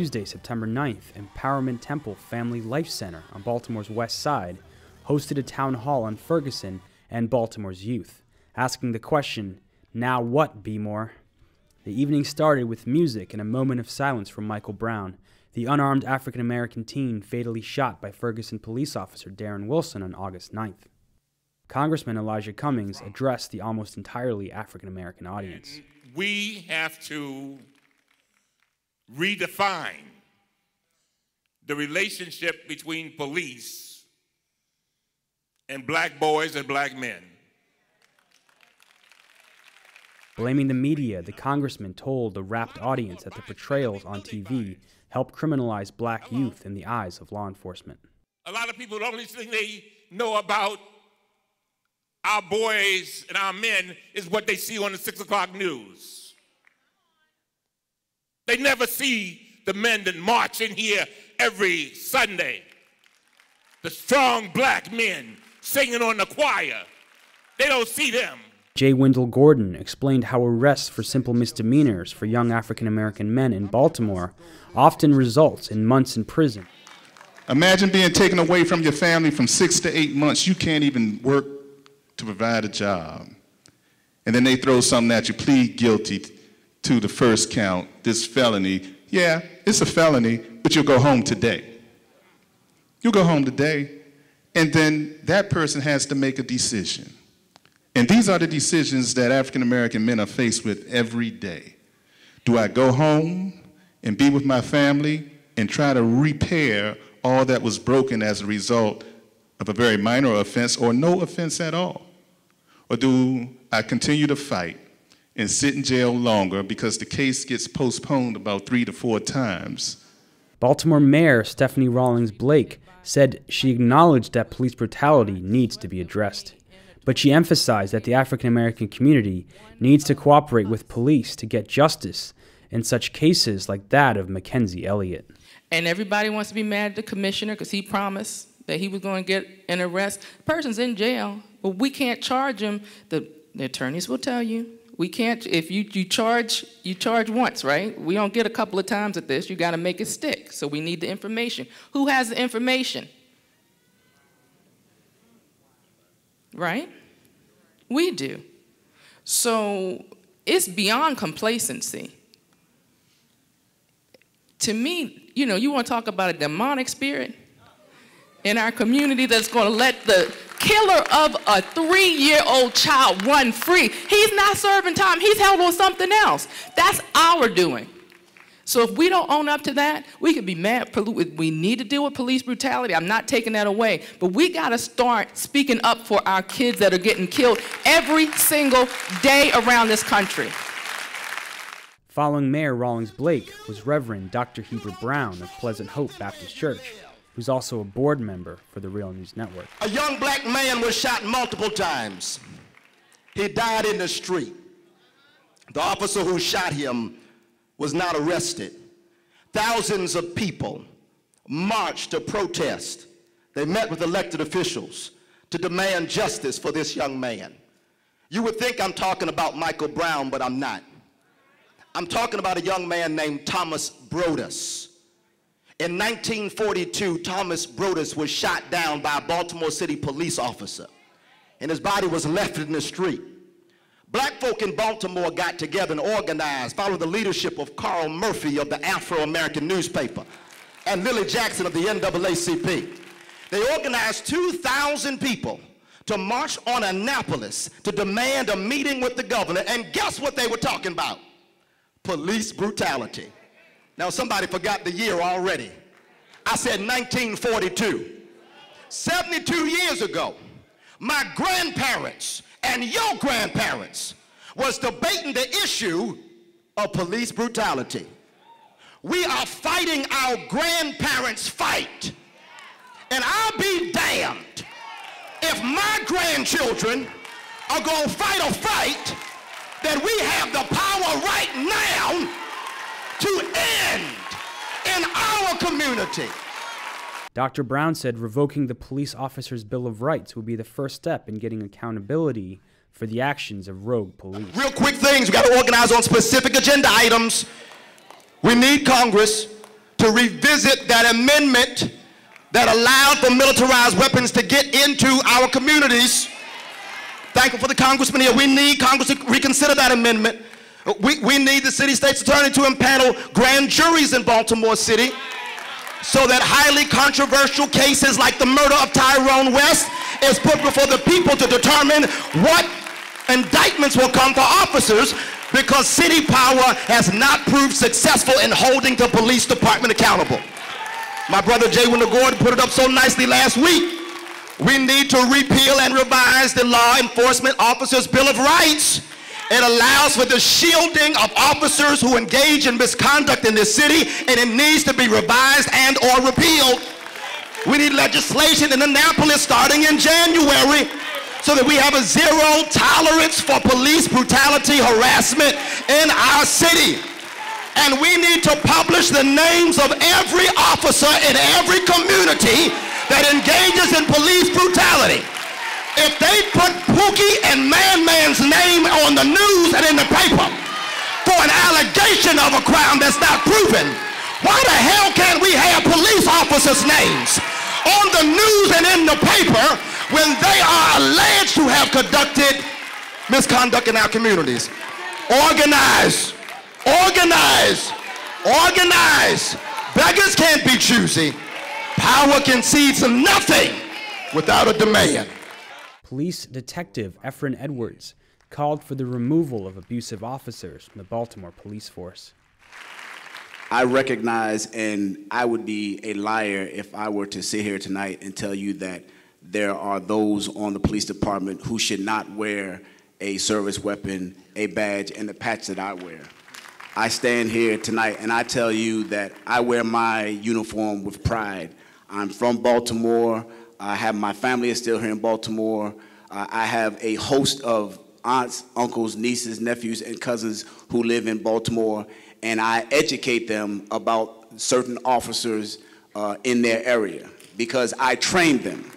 Tuesday, September 9th, Empowerment Temple Family Life Center on Baltimore's west side hosted a town hall on Ferguson and Baltimore's youth, asking the question, "Now what, B-More?" The evening started with music and a moment of silence from Michael Brown, the unarmed African-American teen fatally shot by Ferguson police officer Darren Wilson on August 9th. Congressman Elijah Cummings addressed the almost entirely African-American audience. We have to redefine the relationship between police and black boys and black men. Blaming the media, the congressman told the rapt audience that the portrayals on TV help criminalize black youth in the eyes of law enforcement. A lot of people, the only thing they know about our boys and our men is what they see on the 6 o'clock news. They never see the men that march in here every Sunday. The strong black men singing on the choir. They don't see them. J. Wendell Gordon explained how arrests for simple misdemeanors for young African-American men in Baltimore often results in months in prison. Imagine being taken away from your family from 6 to 8 months. You can't even work to provide a job. And then they throw something at you, plead guilty to the first count, this felony. Yeah, it's a felony, but you'll go home today. You'll go home today, and then that person has to make a decision. And these are the decisions that African-American men are faced with every day. Do I go home and be with my family and try to repair all that was broken as a result of a very minor offense or no offense at all? Or do I continue to fight and sit in jail longer because the case gets postponed about 3 to 4 times? Baltimore Mayor Stephanie Rawlings Blake said she acknowledged that police brutality needs to be addressed. But she emphasized that the African-American community needs to cooperate with police to get justice in such cases like that of Mackenzie Elliott. And everybody wants to be mad at the commissioner because he promised that he was going to get an arrest. The person's in jail, but we can't charge him. The attorneys will tell you, we can't, if you charge once, right? We don't get a couple of times at this. You got to make it stick. So we need the information. Who has the information? Right? We do. So it's beyond complacency. To me, you know, you want to talk about a demonic spirit in our community that's going to let the killer of a 3-year-old child run free. He's not serving time. He's held on something else. That's our doing. So if we don't own up to that, we could be mad. We need to deal with police brutality. I'm not taking that away. But we got to start speaking up for our kids that are getting killed every single day around this country. Following Mayor Rawlings Blake was Reverend Dr. Heber Brown of Pleasant Hope Baptist Church, who's also a board member for the Real News Network. A young black man was shot multiple times. He died in the street. The officer who shot him was not arrested. Thousands of people marched to protest. They met with elected officials to demand justice for this young man. You would think I'm talking about Michael Brown, but I'm not. I'm talking about a young man named Thomas Brodus. In 1942, Thomas Brodus was shot down by a Baltimore City police officer, and his body was left in the street. Black folk in Baltimore got together and organized, following the leadership of Carl Murphy of the Afro-American newspaper and Lily Jackson of the NAACP. They organized 2,000 people to march on Annapolis to demand a meeting with the governor, and guess what they were talking about? Police brutality. Now somebody forgot the year already. I said 1942. 72 years ago, my grandparents and your grandparents was debating the issue of police brutality. We are fighting our grandparents' fight. And I'll be damned if my grandchildren are going to fight a fight that we have the power right now to end in our community. Dr. Brown said revoking the police officer's Bill of Rights would be the first step in getting accountability for the actions of rogue police. Real quick things, we got to organize on specific agenda items. We need Congress to revisit that amendment that allowed for militarized weapons to get into our communities. Thankful for the congressman here. We need Congress to reconsider that amendment. We need the city state's attorney to impanel grand juries in Baltimore City so that highly controversial cases like the murder of Tyrone West is put before the people to determine what indictments will come for officers, because city power has not proved successful in holding the police department accountable. My brother Jay Gordon put it up so nicely last week. We need to repeal and revise the Law Enforcement Officers' Bill of Rights. It allows for the shielding of officers who engage in misconduct in this city, and it needs to be revised and or repealed. We need legislation in Annapolis starting in January so that we have a zero tolerance for police brutality, harassment in our city. And we need to publish the names of every officer in every community that engages in police brutality. If they put Pookie and Man-Man's name on the news and in the paper for an allegation of a crime that's not proven, why the hell can't we have police officers' names on the news and in the paper when they are alleged to have conducted misconduct in our communities? Organize, organize, organize. Beggars can't be choosy. Power concedes nothing without a demand. Police Detective Efren Edwards called for the removal of abusive officers from the Baltimore police force. I recognize, and I would be a liar if I were to sit here tonight and tell you that there are those on the police department who should not wear a service weapon, a badge, and the patch that I wear. I stand here tonight and I tell you that I wear my uniform with pride. I'm from Baltimore. My family is still here in Baltimore. I have a host of aunts, uncles, nieces, nephews, and cousins who live in Baltimore, and I educate them about certain officers in their area because I train them.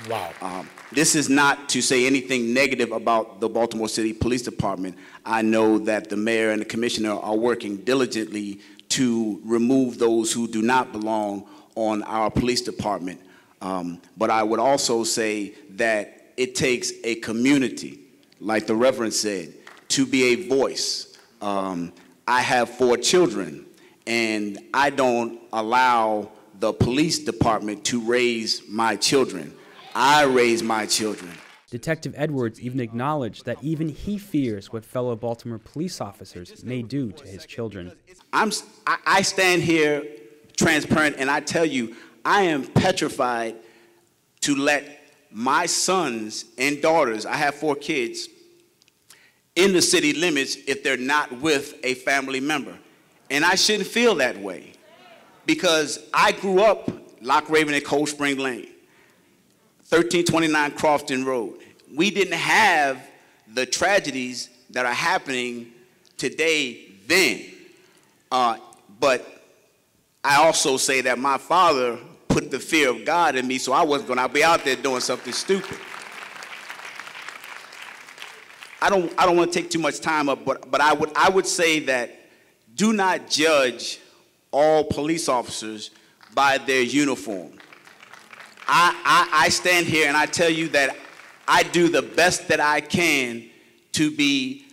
Wow. This is not to say anything negative about the Baltimore City Police Department. I know that the mayor and the commissioner are working diligently to remove those who do not belong on our police department. But I would also say that it takes a community, like the Reverend said, to be a voice. I have 4 children, and I don't allow the police department to raise my children. I raise my children. Detective Edwards even acknowledged that even he fears what fellow Baltimore police officers may do to his children. I stand here transparent, and I tell you, I am petrified to let my sons and daughters, I have 4 kids, in the city limits if they're not with a family member. And I shouldn't feel that way because I grew up Lock Raven and Cold Spring Lane, 1329 Crofton Road. We didn't have the tragedies that are happening today then. But I also say that my father put the fear of God in me, so I wasn't going to be out there doing something stupid. I don't want to take too much time up, but I would say that do not judge all police officers by their uniform. I stand here and I tell you that I do the best that I can to be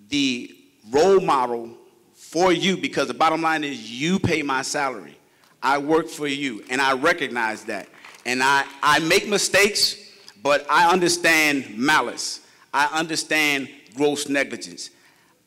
the role model for you, because the bottom line is you pay my salary. I work for you, and I recognize that. And I make mistakes, but I understand malice. I understand gross negligence.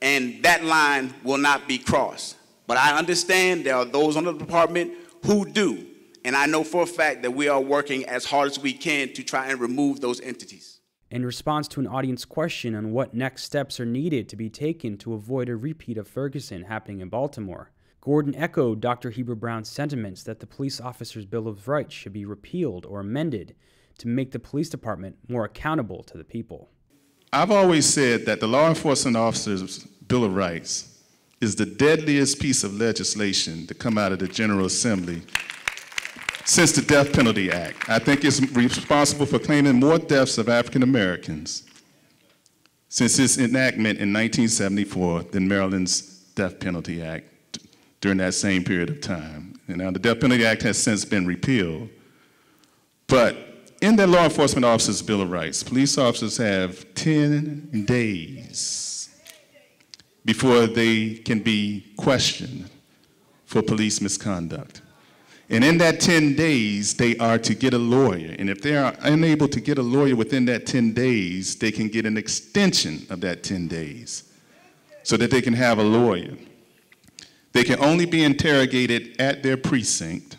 And that line will not be crossed. But I understand there are those on the department who do. And I know for a fact that we are working as hard as we can to try and remove those entities. In response to an audience question on what next steps are needed to be taken to avoid a repeat of Ferguson happening in Baltimore, Gordon echoed Dr. Heber Brown's sentiments that the police officers' Bill of Rights should be repealed or amended to make the police department more accountable to the people. I've always said that the Law Enforcement Officers' Bill of Rights is the deadliest piece of legislation to come out of the General Assembly since the Death Penalty Act. I think it's responsible for claiming more deaths of African Americans since its enactment in 1974 than Maryland's Death Penalty Act during that same period of time. And now the Death Penalty Act has since been repealed. But in the Law Enforcement Officers' Bill of Rights, police officers have 10 days before they can be questioned for police misconduct. And in that 10 days, they are to get a lawyer. And if they are unable to get a lawyer within that 10 days, they can get an extension of that 10 days so that they can have a lawyer. They can only be interrogated at their precinct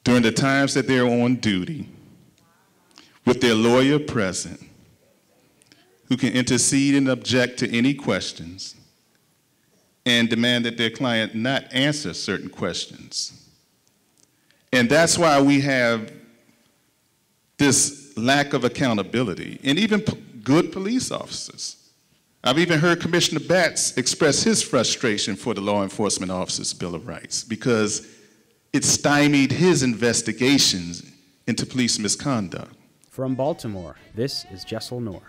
during the times that they're on duty with their lawyer present who can intercede and object to any questions and demand that their client not answer certain questions. And that's why we have this lack of accountability, and even good police officers. I've even heard Commissioner Batts express his frustration for the Law Enforcement Officers' Bill of Rights because it stymied his investigations into police misconduct. From Baltimore, this is Jessel Noor.